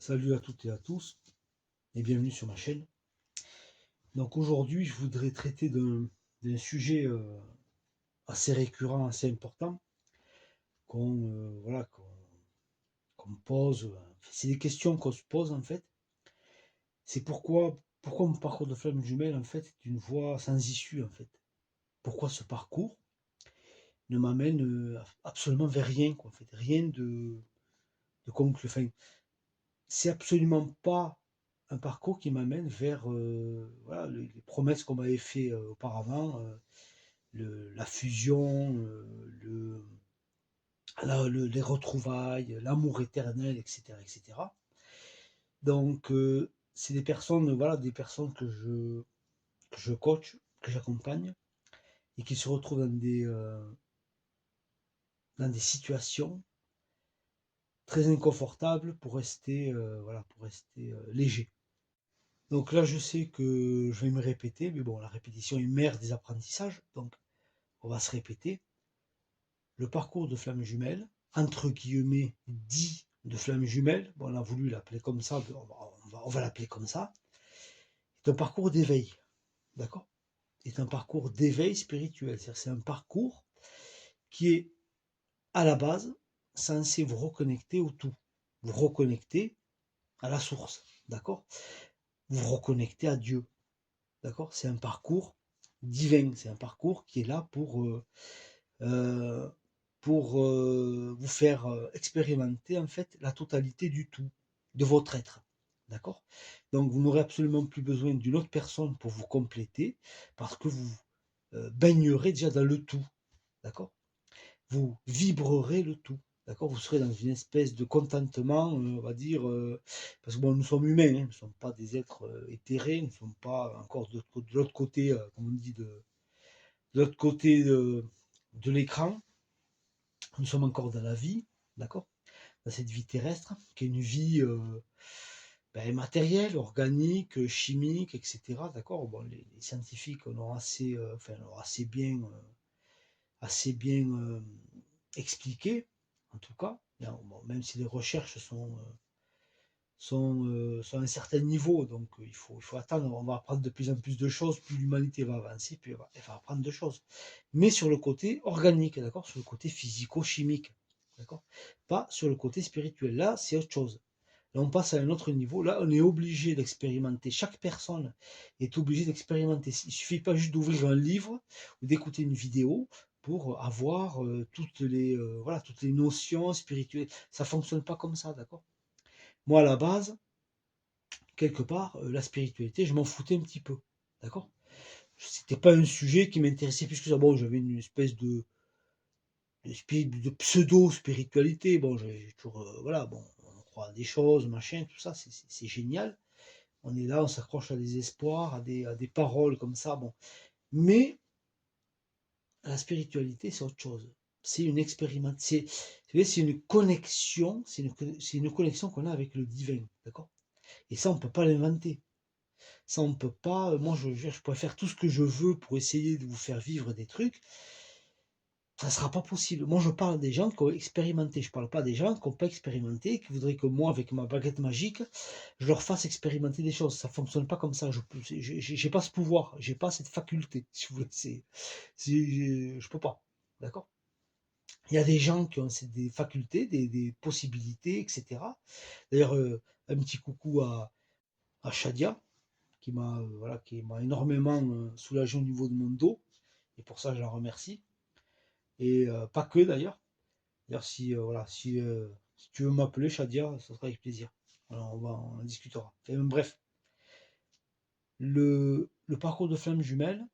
Salut à toutes et à tous et bienvenue sur ma chaîne. Donc aujourd'hui, je voudrais traiter d'un sujet assez récurrent, assez important qu'on me pose. C'est des questions qu'on se pose en fait. C'est pourquoi mon parcours de flamme jumelle en fait est une voie sans issue en fait. Pourquoi ce parcours ne m'amène absolument vers rien quoi, en fait, rien de conclu. Enfin, c'est absolument pas un parcours qui m'amène vers voilà, les promesses qu'on m'avait fait auparavant, la fusion, les retrouvailles, l'amour éternel, etc., etc. Donc, c'est des personnes, voilà, des personnes que je coach, que j'accompagne, et qui se retrouvent dans des situations très inconfortables pour rester, voilà, pour rester léger. Donc là, je sais que je vais me répéter, mais bon, la répétition est mère des apprentissages, donc on va se répéter. Le parcours de flamme jumelle, entre guillemets, dit de flamme jumelle, bon, on a voulu l'appeler comme ça, on va l'appeler comme ça, est un parcours d'éveil, d'accord? Est un parcours d'éveil spirituel, c'est-à-dire c'est un parcours qui est, à la base, censé vous reconnecter au tout, vous reconnecter à la source, d'accord? Vous reconnecter à Dieu, d'accord? C'est un parcours divin, c'est un parcours qui est là euh, vous faire expérimenter en fait la totalité du tout, de votre être, d'accord? Donc vous n'aurez absolument plus besoin d'une autre personne pour vous compléter, parce que vous baignerez déjà dans le tout, d'accord? Vous vibrerez le tout. D'accord, vous serez dans une espèce de contentement, on va dire, parce que bon, nous sommes humains, hein, nous ne sommes pas des êtres éthérés, nous ne sommes pas encore de l'autre côté, comme on dit, de l'autre côté de l'écran. Nous sommes encore dans la vie, d'accord, dans cette vie terrestre, qui est une vie matérielle, organique, chimique, etc. D'accord. Bon, les scientifiques l'ont assez bien expliqué, en tout cas. Bon, même si les recherches sont à un certain niveau, donc il faut attendre, on va apprendre de plus en plus de choses, plus l'humanité va avancer, plus elle va apprendre de choses. Mais sur le côté organique, d'accord, sur le côté physico-chimique, d'accord, pas sur le côté spirituel. Là, c'est autre chose. Là, on passe à un autre niveau. Là, on est obligé d'expérimenter. Chaque personne est obligée d'expérimenter. Il ne suffit pas juste d'ouvrir un livre ou d'écouter une vidéo pour avoir voilà, toutes les notions spirituelles. Ça ne fonctionne pas comme ça, d'accord? Moi, à la base, quelque part, la spiritualité, je m'en foutais un petit peu, d'accord? C'était pas un sujet qui m'intéressait plus que ça. Bon, j'avais une espèce de pseudo-spiritualité. Bon, j'ai toujours, voilà, bon, on croit à des choses, machin, tout ça, c'est génial. On est là, on s'accroche à des espoirs, à des paroles comme ça, bon. Mais la spiritualité, c'est autre chose. C'est une expérimentation, c'est une connexion, c'est une connexion qu'on a avec le divin, d'accord? Et ça, on ne peut pas l'inventer. Ça, on ne peut pas. Moi, je pourrais faire tout ce que je veux pour essayer de vous faire vivre des trucs. Ça ne sera pas possible. Moi, je parle des gens qui ont expérimenté. Je ne parle pas des gens qui n'ont pas expérimenté, qui voudraient que moi, avec ma baguette magique, je leur fasse expérimenter des choses. Ça ne fonctionne pas comme ça. Je n'ai pas ce pouvoir. Je n'ai pas cette faculté. Si vous voulez. Je ne peux pas. D'accord? Il y a des gens qui ont des facultés, des possibilités, etc. D'ailleurs, un petit coucou à Shadia, qui m'a énormément soulagé au niveau de mon dos. Et pour ça, je la remercie. Et pas que d'ailleurs. D'ailleurs, si tu veux m'appeler Shadia, ça sera avec plaisir. Alors, on en discutera. Enfin, bref, le parcours de flamme jumelle,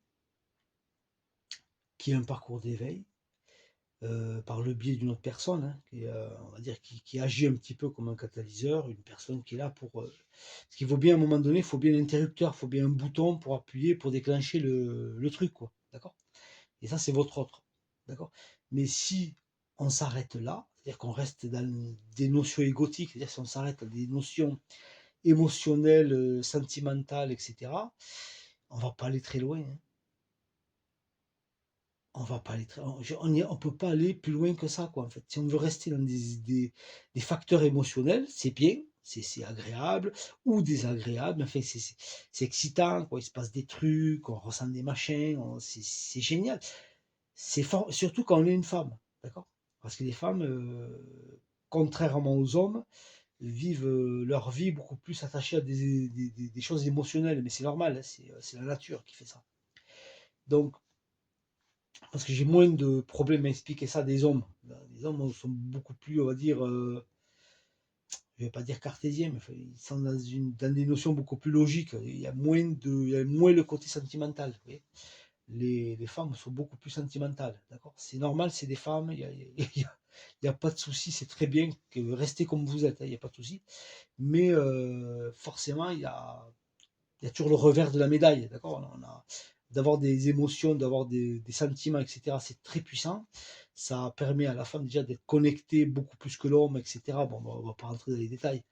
qui est un parcours d'éveil, par le biais d'une autre personne, hein, on va dire, qui agit un petit peu comme un catalyseur, une personne qui est là pour. Ce qu'il faut bien à un moment donné, il faut bien l'interrupteur, il faut bien un bouton pour appuyer, pour déclencher le truc, quoi. D'accord? Et ça, c'est votre autre. D'accord? Mais si on s'arrête là, c'est-à-dire qu'on reste dans des notions égotiques, c'est-à-dire si on s'arrête à des notions émotionnelles, sentimentales, etc., on va pas aller très loin, hein. On va pas aller très on peut pas aller plus loin que ça, quoi, en fait. Si on veut rester dans des facteurs émotionnels, c'est bien, c'est agréable ou désagréable, enfin c'est excitant, quoi. Il se passe des trucs, on ressent des machins, c'est génial. C'est fort, surtout quand on est une femme, d'accord? Parce que les femmes, contrairement aux hommes, vivent leur vie beaucoup plus attachées à des choses émotionnelles, mais c'est normal, hein, c'est la nature qui fait ça. Donc, parce que j'ai moins de problèmes à expliquer ça des hommes. Les hommes sont beaucoup plus, on va dire, je ne vais pas dire cartésiens, mais enfin, ils sont dans des notions beaucoup plus logiques. Il y a moins le côté sentimental. Vous voyez, les femmes sont beaucoup plus sentimentales, d'accord? C'est normal, c'est des femmes, il y a pas de souci, c'est très bien que restez comme vous êtes, hein, il n'y a pas de souci. Mais forcément, il y a toujours le revers de la médaille, d'accord? D'avoir des émotions, d'avoir des sentiments, etc. C'est très puissant. Ça permet à la femme déjà d'être connectée beaucoup plus que l'homme, etc. Bon, on va pas rentrer dans les détails.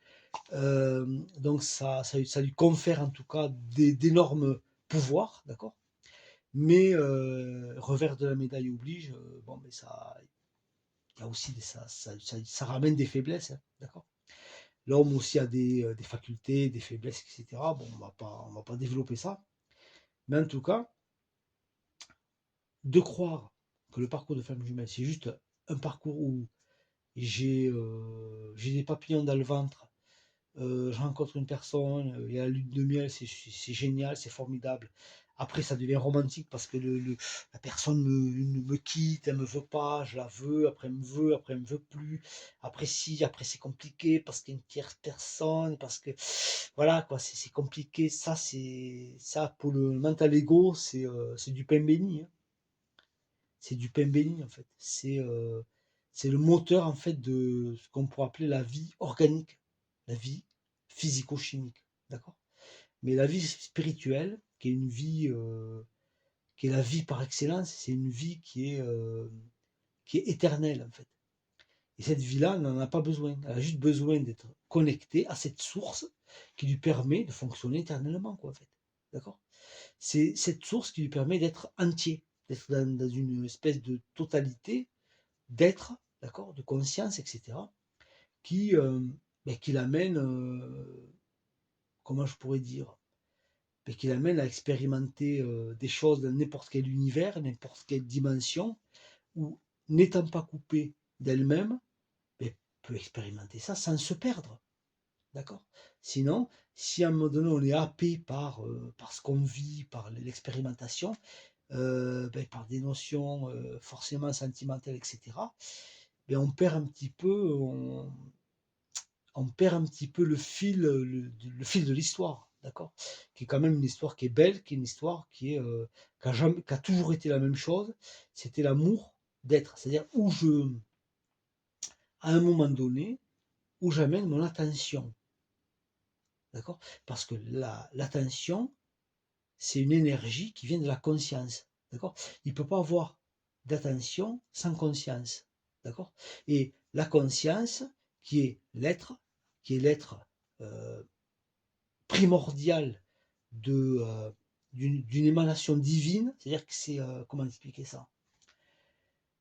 Donc ça lui confère en tout cas d'énormes pouvoirs, d'accord? Mais revers de la médaille oblige, bon, mais ça, il y a aussi ça ramène des faiblesses, hein, d'accord? L'homme aussi a des facultés, des faiblesses, etc. Bon, on va pas développer ça. Mais en tout cas, de croire que le parcours de femme jumelle, c'est juste un parcours où j'ai des papillons dans le ventre, je rencontre une personne, il y a la lune de miel, c'est génial, c'est formidable. Après, ça devient romantique parce que la personne me quitte, elle me veut pas, je la veux, après elle me veut, après elle me veut plus. Après si, après c'est compliqué parce qu'il y a une tierce personne, parce que voilà quoi, c'est compliqué. Ça pour le mental ego, c'est du pain béni, hein. C'est du pain béni en fait. C'est le moteur en fait de ce qu'on pourrait appeler la vie organique, la vie physico-chimique, d'accord? Mais la vie spirituelle, qui est une vie, qui est la vie par excellence, c'est une vie qui est éternelle en fait. Et cette vie-là, elle n'en a pas besoin. Elle a juste besoin d'être connectée à cette source qui lui permet de fonctionner éternellement, quoi, en fait. D'accord? C'est cette source qui lui permet d'être entier, d'être dans une espèce de totalité, d'être, d'accord, de conscience, etc., qui, qui l'amène, comment je pourrais dire, qui l'amène à expérimenter des choses dans n'importe quel univers, n'importe quelle dimension, où n'étant pas coupée d'elle-même, ben, peut expérimenter ça sans se perdre. D'accord? Sinon, si à un moment donné on est happé par ce qu'on vit, par l'expérimentation, par des notions forcément sentimentales, etc., ben, on perd un petit peu le fil de l'histoire, d'accord? Qui est quand même une histoire qui est belle, qui est une histoire qui a toujours été la même chose, c'était l'amour d'être. C'est-à-dire à un moment donné, où j'amène mon attention, d'accord? Parce que l'attention, c'est une énergie qui vient de la conscience, d'accord? Il ne peut pas avoir d'attention sans conscience, d'accord? Et la conscience, qui est l'être, qui est l'être euh, primordial d'une émanation divine, c'est-à-dire que comment expliquer ça?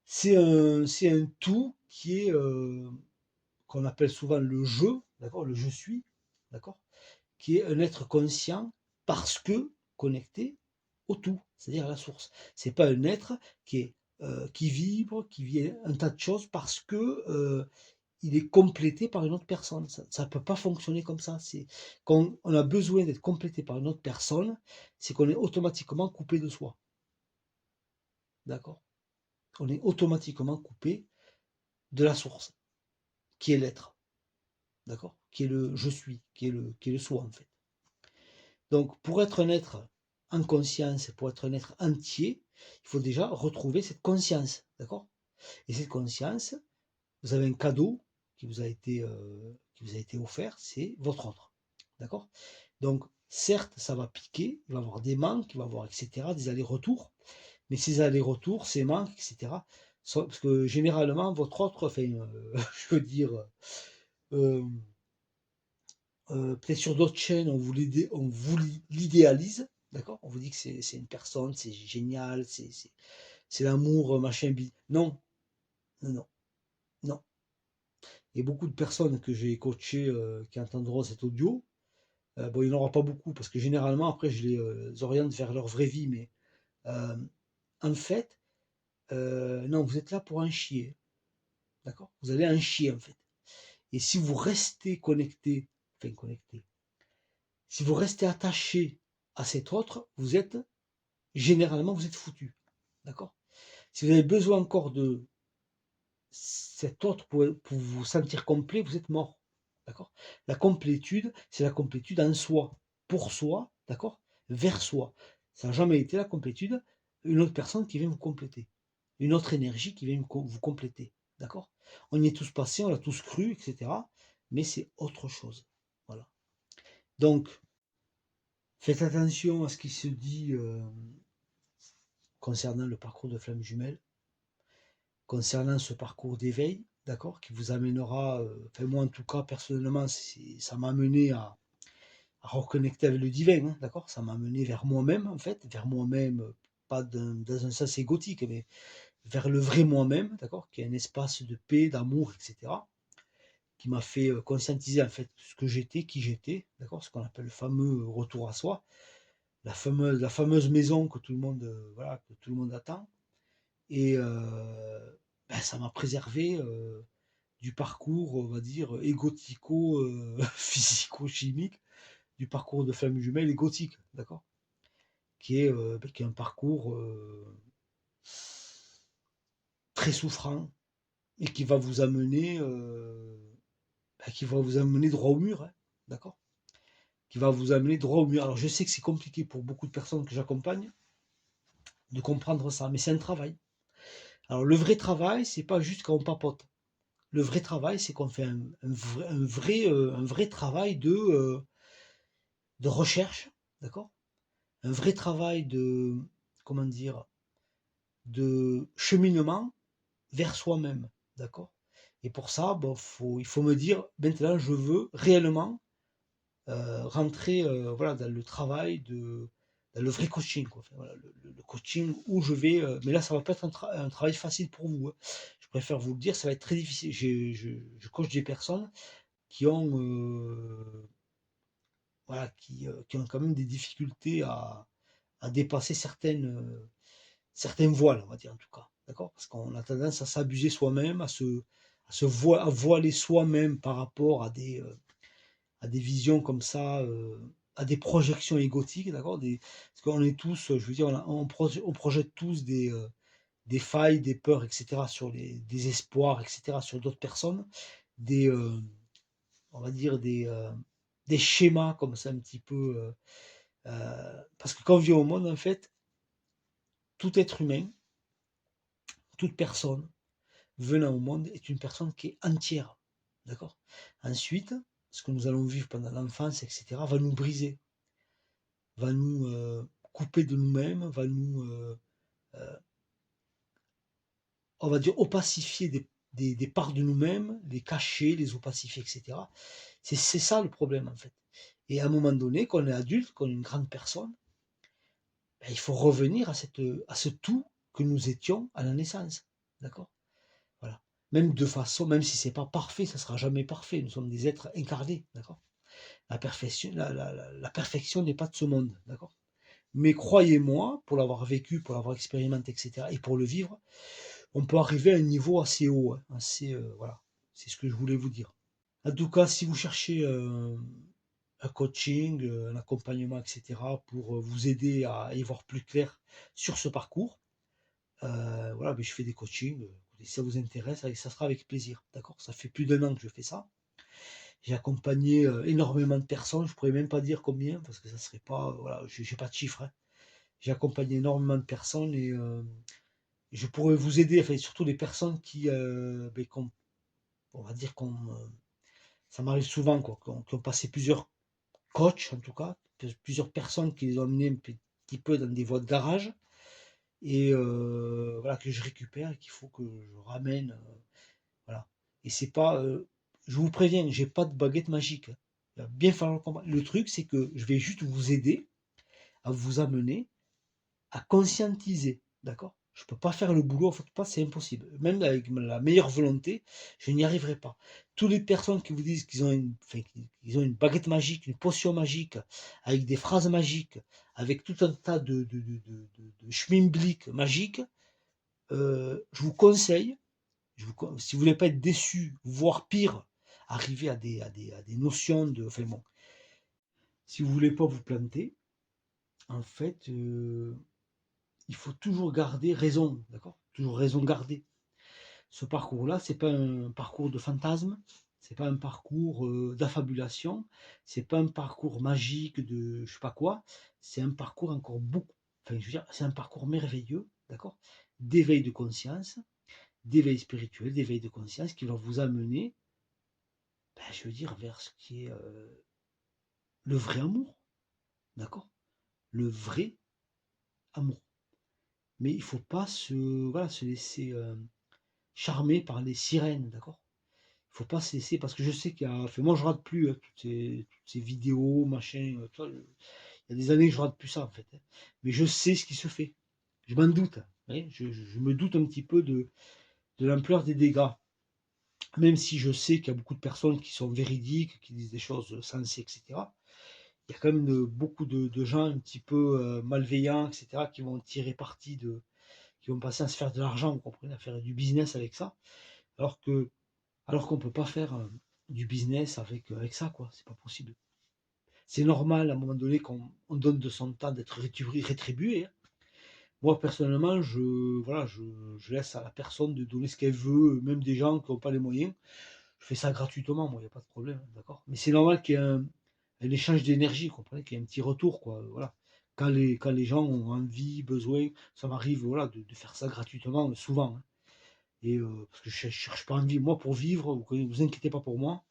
C'est un tout qui est, qu'on appelle souvent le je, d'accord? Le je suis, d'accord? Qui est un être conscient parce que connecté au tout, c'est-à-dire à la source. C'est pas un être qui vibre, qui vit un tas de choses parce que il est complété par une autre personne. Ça ne peut pas fonctionner comme ça. C'est quand on a besoin d'être complété par une autre personne, c'est qu'on est automatiquement coupé de soi. D'accord? On est automatiquement coupé de la source, qui est l'être. D'accord? Qui est le je suis, qui est le soi en fait. Donc, pour être un être en conscience, pour être un être entier, il faut déjà retrouver cette conscience, d'accord? Et cette conscience, vous avez un cadeau qui vous a été offert, c'est votre autre, d'accord? Donc, certes, ça va piquer, il va y avoir des manques, il va y avoir, etc., des allers-retours, mais ces allers-retours, ces manques, etc., parce que généralement, votre autre, enfin, je veux dire, euh, peut-être sur d'autres chaînes, on vous l'idéalise, d'accord? On vous dit que c'est une personne, c'est génial, c'est l'amour, machin, non, non, non, non. Et beaucoup de personnes que j'ai coachées qui entendront cet audio, bon, il n'y en aura pas beaucoup parce que généralement, après, je les oriente vers leur vraie vie. Mais euh, en fait, non, vous êtes là pour en chier. D'accord? Vous allez en chier, en fait. Et si vous restez connecté, enfin connecté, si vous restez attaché à cet autre, vous êtes, généralement, vous êtes foutu. D'accord? Si vous avez besoin encore de cet autre pour vous sentir complet, vous êtes mort. D'accord? La complétude, c'est la complétude en soi, pour soi, d'accord? Vers soi. Ça n'a jamais été la complétude, une autre personne qui vient vous compléter. Une autre énergie qui vient vous compléter. D'accord? On y est tous passés, on l'a tous cru, etc. Mais c'est autre chose. Voilà. Donc, faites attention à ce qui se dit concernant le parcours de flamme jumelle, concernant ce parcours d'éveil, d'accord, qui vous amènera, enfin moi en tout cas personnellement, ça m'a amené à reconnecter avec le divin, hein, d'accord, ça m'a amené vers moi-même en fait, vers moi-même, pas dans un sens égotique, mais vers le vrai moi-même, d'accord, qui est un espace de paix, d'amour, etc., qui m'a fait conscientiser en fait ce que j'étais, qui j'étais, d'accord, ce qu'on appelle le fameux retour à soi, la fameuse maison que tout le monde, voilà, que tout le monde attend. Et ben, ça m'a préservé du parcours, on va dire, égotico, physico-chimique, du parcours de flamme jumelle égotique, d'accord, qui est un parcours très souffrant et qui va vous amener droit au mur, hein, d'accord, qui va vous amener droit au mur. Alors je sais que c'est compliqué pour beaucoup de personnes que j'accompagne de comprendre ça, mais c'est un travail. Alors le vrai travail, c'est pas juste quand on papote. Le vrai travail, c'est qu'on fait un vrai travail de recherche, d'accord? Un vrai travail de, comment dire, de cheminement vers soi-même, d'accord? Et pour ça, bon, il faut me dire, maintenant, je veux réellement rentrer voilà, dans le travail dans le vrai coaching, quoi. Enfin, voilà, le coaching où je vais, mais là, ça va pas être un travail facile pour vous, hein. Je préfère vous le dire, ça va être très difficile. Je coach des personnes qui ont, voilà, qui ont quand même des difficultés à dépasser certains voiles, on va dire en tout cas. D'accord? Parce qu'on a tendance à s'abuser soi-même, à voiler soi-même par rapport à des visions comme ça, à des projections égotiques, d'accord? Parce qu'on est tous, je veux dire, on projette tous des failles, des peurs, etc., des espoirs, etc., sur d'autres personnes, des, on va dire des schémas comme ça un petit peu. Parce que quand on vient au monde, en fait, tout être humain, toute personne venant au monde est une personne qui est entière. D'accord? Ensuite, ce que nous allons vivre pendant l'enfance, etc., va nous briser, va nous couper de nous-mêmes, va nous, on va dire, opacifier des parts de nous-mêmes, les cacher, les opacifier, etc. C'est ça le problème, en fait. Et à un moment donné, quand on est adulte, quand on est une grande personne, ben, il faut revenir à ce tout que nous étions à la naissance. D'accord? Voilà. Même de façon, même si c'est pas parfait, ça sera jamais parfait. Nous sommes des êtres incarnés, d'accord? La perfection n'est pas de ce monde, d'accord? Mais croyez-moi, pour l'avoir vécu, pour l'avoir expérimenté, etc., et pour le vivre, on peut arriver à un niveau assez haut, hein, assez, voilà. C'est ce que je voulais vous dire. En tout cas, si vous cherchez un coaching, un accompagnement, etc., pour vous aider à y voir plus clair sur ce parcours, voilà, mais je fais des coachings. Si ça vous intéresse, ça sera avec plaisir. D'accord? Ça fait plus d'1 an que je fais ça. J'ai accompagné énormément de personnes. Je pourrais même pas dire combien parce que ça serait pas. Voilà, j'ai pas de chiffre, hein. J'ai accompagné énormément de personnes et je pourrais vous aider, enfin, surtout les personnes ben, on va dire qu'on. Ça m'arrive souvent, quoi, qui ont passé plusieurs coachs, en tout cas, plusieurs personnes qui les ont amenés un petit peu dans des voies de garage et voilà, que je récupère et qu'il faut que je ramène. Voilà. Et c'est pas, je vous préviens, j'ai pas de baguette magique, hein. Il va bien falloir le comprendre. Le truc, c'est que je vais juste vous aider à vous amener à conscientiser, d'accord? Je peux pas faire le boulot en photo c'est impossible. Même avec la meilleure volonté, je n'y arriverai pas. Toutes les personnes qui vous disent qu'ils ont qu'ils ont une baguette magique, une potion magique, avec des phrases magiques, avec tout un tas de schmimblick magique, je vous conseille, si vous voulez pas être déçu, voire pire, arriver à des notions de, enfin bon, si vous voulez pas vous planter, en fait, il faut toujours garder raison, d'accord? Toujours raison garder. Ce parcours-là, c'est pas un parcours de fantasme, c'est pas un parcours d'affabulation, c'est pas un parcours magique de je sais pas quoi, c'est un parcours encore beaucoup, enfin je veux dire, c'est un parcours merveilleux, d'accord? D'éveil de conscience, d'éveil spirituel, d'éveil de conscience qui va vous amener, ben, je veux dire, vers ce qui est le vrai amour, d'accord? Le vrai amour. Mais il faut pas voilà, se laisser charmer par les sirènes, d'accord? Il faut pas se laisser, parce que je sais qu'il y a, enfin, moi je rate plus toutes ces vidéos, machin, tu vois, il y a des années que je rate plus ça en fait, hein. Mais je sais ce qui se fait. Je m'en doute, hein. Je me doute un petit peu de l'ampleur des dégâts. Même si je sais qu'il y a beaucoup de personnes qui sont véridiques, qui disent des choses sensées, etc. Il y a quand même beaucoup de gens un petit peu malveillants, etc., qui vont tirer parti qui vont passer à se faire de l'argent, vous comprenez, à faire du business avec ça, alors que alors qu'on ne peut pas faire du business avec ça, quoi. C'est pas possible. C'est normal à un moment donné qu'on donne de son temps d'être rétribué, hein. Moi, personnellement, voilà, je laisse à la personne de donner ce qu'elle veut, même des gens qui n'ont pas les moyens. Je fais ça gratuitement, moi, il n'y a pas de problème, d'accord. Mais c'est normal qu'il y ait un échange d'énergie, vous comprenez, qu'il y ait un petit retour, quoi. Voilà. Quand les gens ont envie, besoin, ça m'arrive, voilà, de faire ça gratuitement, souvent, hein. Et parce que je ne cherche pas à vivre. Moi, pour vivre, vous inquiétez pas pour moi.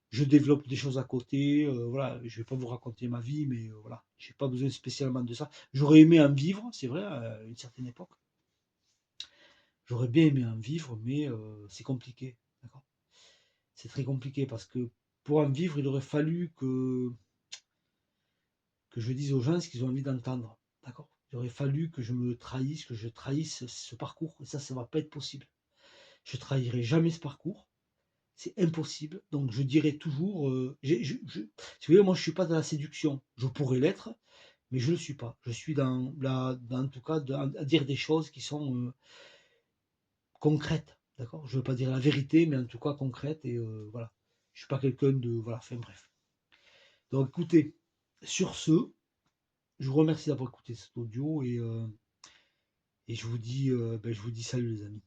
Je développe des choses à côté. Voilà, je vais pas vous raconter ma vie, mais voilà, j'ai pas besoin spécialement de ça. J'aurais aimé en vivre, c'est vrai, à une certaine époque. J'aurais bien aimé en vivre, mais c'est compliqué. D'accord. C'est très compliqué parce que pour en vivre, il aurait fallu que je dise aux gens ce qu'ils ont envie d'entendre. D'accord. Il aurait fallu que je me trahisse, que je trahisse ce parcours. Et ça va pas être possible. Je trahirai jamais ce parcours. C'est impossible. Donc je dirais toujours, si vous voulez, moi je suis pas dans la séduction. Je pourrais l'être, mais je ne le suis pas. Je suis en tout cas, à dire des choses qui sont concrètes, d'accord. Je ne veux pas dire la vérité, mais en tout cas concrètes. Et voilà, je suis pas quelqu'un de, voilà. Enfin bref. Donc écoutez, sur ce, je vous remercie d'avoir écouté cet audio et je vous dis salut les amis.